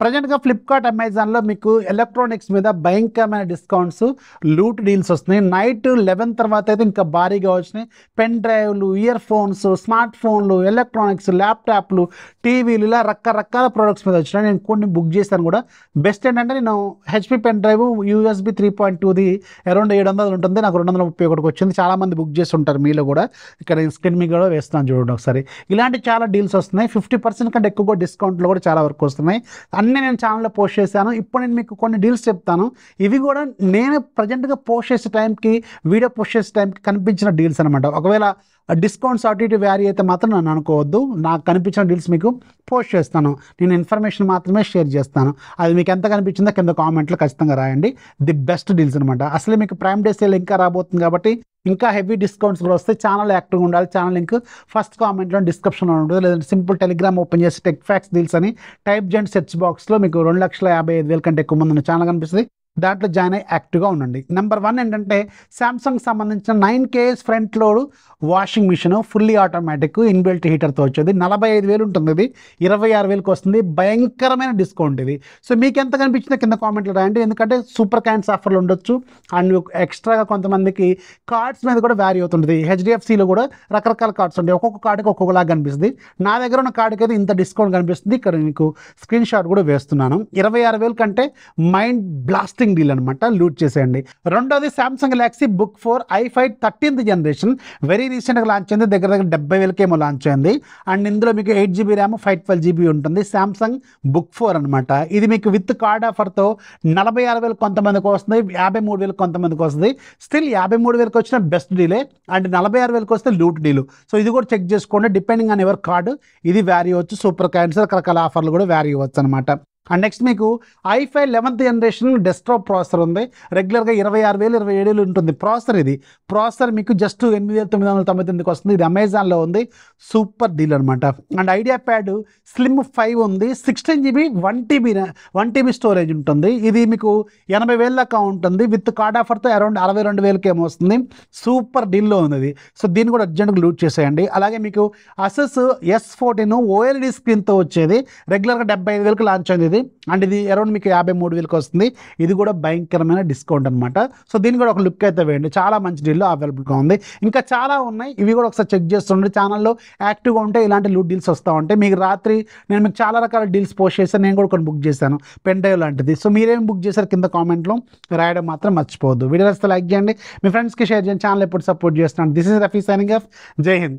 ప్రజెంట్‌గా ఫ్లిప్‌కార్ట్, అమెజాన్‌లో మీకు ఎలక్ట్రానిక్స్ మీద భయంకరమైన డిస్కౌంట్స్, లూట్ డీల్స్ వస్తున్నాయి. నైట్ 11 తర్వాత అయితే ఇంకా భారీగా వచ్చినాయి. పెన్ డ్రైవ్‌లు, ఇయర్ ఫోన్స్, స్మార్ట్ ఫోన్‌లు, ఎలక్ట్రానిక్స్, ల్యాప్‌టాప్‌లు, టీవీలు ఇలా రకరకాల ప్రొడక్ట్స్ మీద వచ్చినాయి. నేను కొన్ని బుక్ చేశాను కూడా. బెస్ట్ ఏంటంటే నేను హెచ్‌పీ పెన్ డ్రైవ్ యూఎస్‌బీ 3.2ది అరౌండ్ 700 ఉంటుంది. నాకు 231కి వచ్చింది. చాలామంది బుక్ చేసి ఉంటారు మీలో కూడా. ఇక్కడ నేను స్క్రీన్ మీద కూడా వేస్తున్నాను చూడండి ఒకసారి. ఇలాంటి చాలా డీల్స్ వస్తున్నాయి. 50% కంటే ఎక్కువ డిస్కౌంట్‌లో కూడా చాలా వరకు వస్తున్నాయి. అన్నీ నేను ఛానల్లో పోస్ట్ చేశాను. ఇప్పుడు నేను మీకు కొన్ని డీల్స్ చెప్తాను. ఇవి కూడా నేను ప్రజెంట్‌గా పోస్ట్ చేసే టైంకి, వీడియో పోస్ట్ చేసే టైంకి కనిపించిన డీల్స్ అనమాట. ఒకవేళ డిస్కౌంట్స్ అటు ఇటు వ్యారీ అయితే మాత్రం నన్ను అనుకోవద్దు. నాకు కనిపించిన డీల్స్ మీకు పోస్ట్ చేస్తాను. నేను ఇన్ఫర్మేషన్ మాత్రమే షేర్ చేస్తాను. అది మీకు ఎంత కనిపించిందో కింద కామెంట్లో ఖచ్చితంగా రాయండి. ది బెస్ట్ డీల్స్ అనమాట. అసలే మీకు ప్రైమ్ డే సేల్ ఇంకా రాబోతుంది కాబట్టి ఇంకా హెవీ డిస్కౌంట్స్ కూడా వస్తాయి. ఛానల్ యాక్టివ్గా ఉండాలి. ఛానల్ లింక్ ఫస్ట్ కామెంట్లో డిస్క్రిప్షన్లో ఉంటుంది. లేదంటే సింపుల్ టెలిగ్రామ్ ఓపెన్ చేసి టెక్ ఫ్యాక్స్ డీల్స్ అని టైప్ చేయండి. సెర్చ్ బాక్స్లో మీకు 2,55,000 కంటే ఎక్కువ మంది ఉన్న ఛానల్ కనిపిస్తుంది. దాంట్లో జాయిన్ అయ్యి యాక్టివ్గా ఉండండి. నెంబర్ 1 ఏంటంటే శాంసంగ్ సంబంధించిన 9KS front load washing machine fully automatic inbuilt హీటర్తో వచ్చేది. 45,000 ఉంటుంది. ఇది 26,000కి వస్తుంది. భయంకరమైన డిస్కౌంట్ ఇది. సో మీకు ఎంత కనిపించిందో కింద కామెంట్లో రాయండి. ఎందుకంటే సూపర్ క్యాన్స్ ఆఫర్లు ఉండొచ్చు. అండ్ ఎక్స్ట్రాగా కొంతమందికి కార్డ్స్ మీద కూడా వ్యారీ అవుతుంటుంది. హెచ్డిఎఫ్సిలో కూడా రకరకాల కార్డ్స్ ఉంటాయి. ఒక్కొక్క కార్డుకి ఒక్కొక్కలాగా కనిపిస్తుంది. నా దగ్గర ఉన్న కార్డుకి అయితే ఇంత డిస్కౌంట్ కనిపిస్తుంది. ఇక్కడ మీకు స్క్రీన్ షాట్ కూడా వేస్తున్నాను. 26,000 కంటే మైండ్ బ్లాస్టింగ్ డీల్ అనమాట. లూట్ చేసేయండి. రెండోది Samsung Galaxy book 4 i5 13th generation very రీసెంట్గా లాంచ్ అయింది. దగ్గర 70,000 ఏమో లాంచ్ అయింది. అండ్ ఇందులో మీకు 8GB ర్యామ్ 512GB ఉంటుంది. సామ్సంగ్ బుక్ 4 అనమాట. ఇది మీకు విత్ కార్డ్ ఆఫర్తో 46,000 కొంతమందికి వస్తుంది, 53,000 కొంతమందికి వస్తుంది. స్టిల్ 53,000కి వచ్చిన బెస్ట్ డీలే. అండ్ 46,000కి వస్తే లూట్ డీలు. సో ఇది కూడా చెక్ చేసుకోండి. డిపెండింగ్ ఆన్ ఎవర్ కార్డు ఇది వ్యారీ అవ్వచ్చు. సూపర్ క్యాన్సర్ రకరకాల ఆఫర్లు కూడా వ్యారీ అవ్వచ్చు అనమాట. అండ్ నెక్స్ట్ మీకు i5 11th generation desktop processor ఉంది. రెగ్యులర్గా 26,000 27,000 ఉంటుంది ప్రాసెసర్. ఇది ప్రాసెసర్ మీకు జస్ట్ 8,999కి వస్తుంది. ఇది అమెజాన్లో ఉంది. సూపర్ డీల్ అనమాట. అండ్ ఐడియా ప్యాడ్ స్లిమ్ 5 ఉంది. 16GB 1TB స్టోరేజ్ ఉంటుంది. ఇది మీకు 80,000 దాకా ఉంటుంది. విత్ కార్డ్ ఆఫర్తో అరౌండ్ 62,000కి ఏమో వస్తుంది. సూపర్ డీల్లో ఉంది ఇది. సో దీన్ని కూడా అర్జెంట్గా లూట్ చేసేయండి. అలాగే మీకు అసస్ S14 OLED స్క్రీన్తో వచ్చేది. రెగ్యులర్గా 75,000కి లాంచ్ అయింది ఇది. అండ్ ఇది అరౌండ్ మీకు 53,000కి వస్తుంది. ఇది కూడా భయంకరమైన డిస్కౌంట్ అనమాట. సో దీన్ని కూడా ఒక లుక్ అయితే వేయండి. చాలా మంచి డీల్లో అవైలబుల్గా ఉంది. ఇంకా చాలా ఉన్నాయి. ఇవి కూడా ఒకసారి చెక్ చేస్తుండే. ఛానల్లో యాక్టివ్గా ఉంటే ఇలాంటి లూట్ డీల్స్ వస్తూ ఉంటాయి. మీకు రాత్రి నేను మీకు చాలా రకాల డీల్స్ పోస్ట్ చేశాను. నేను కూడా కొన్ని బుక్ చేశాను. పెన్ డ్రైవ్ లాంటిది. సో మీరేం బుక్ చేశారు కింద కామెంట్లో రాయడం మాత్రం మర్చిపోవద్దు. వీడియో వస్తే లైక్ చేయండి. మీ ఫ్రెండ్స్కి షేర్ చేయండి. ఛానల్ ఎప్పుడు సపోర్ట్ చేస్తున్నాను. This is Rafi signing off. జై హింద్.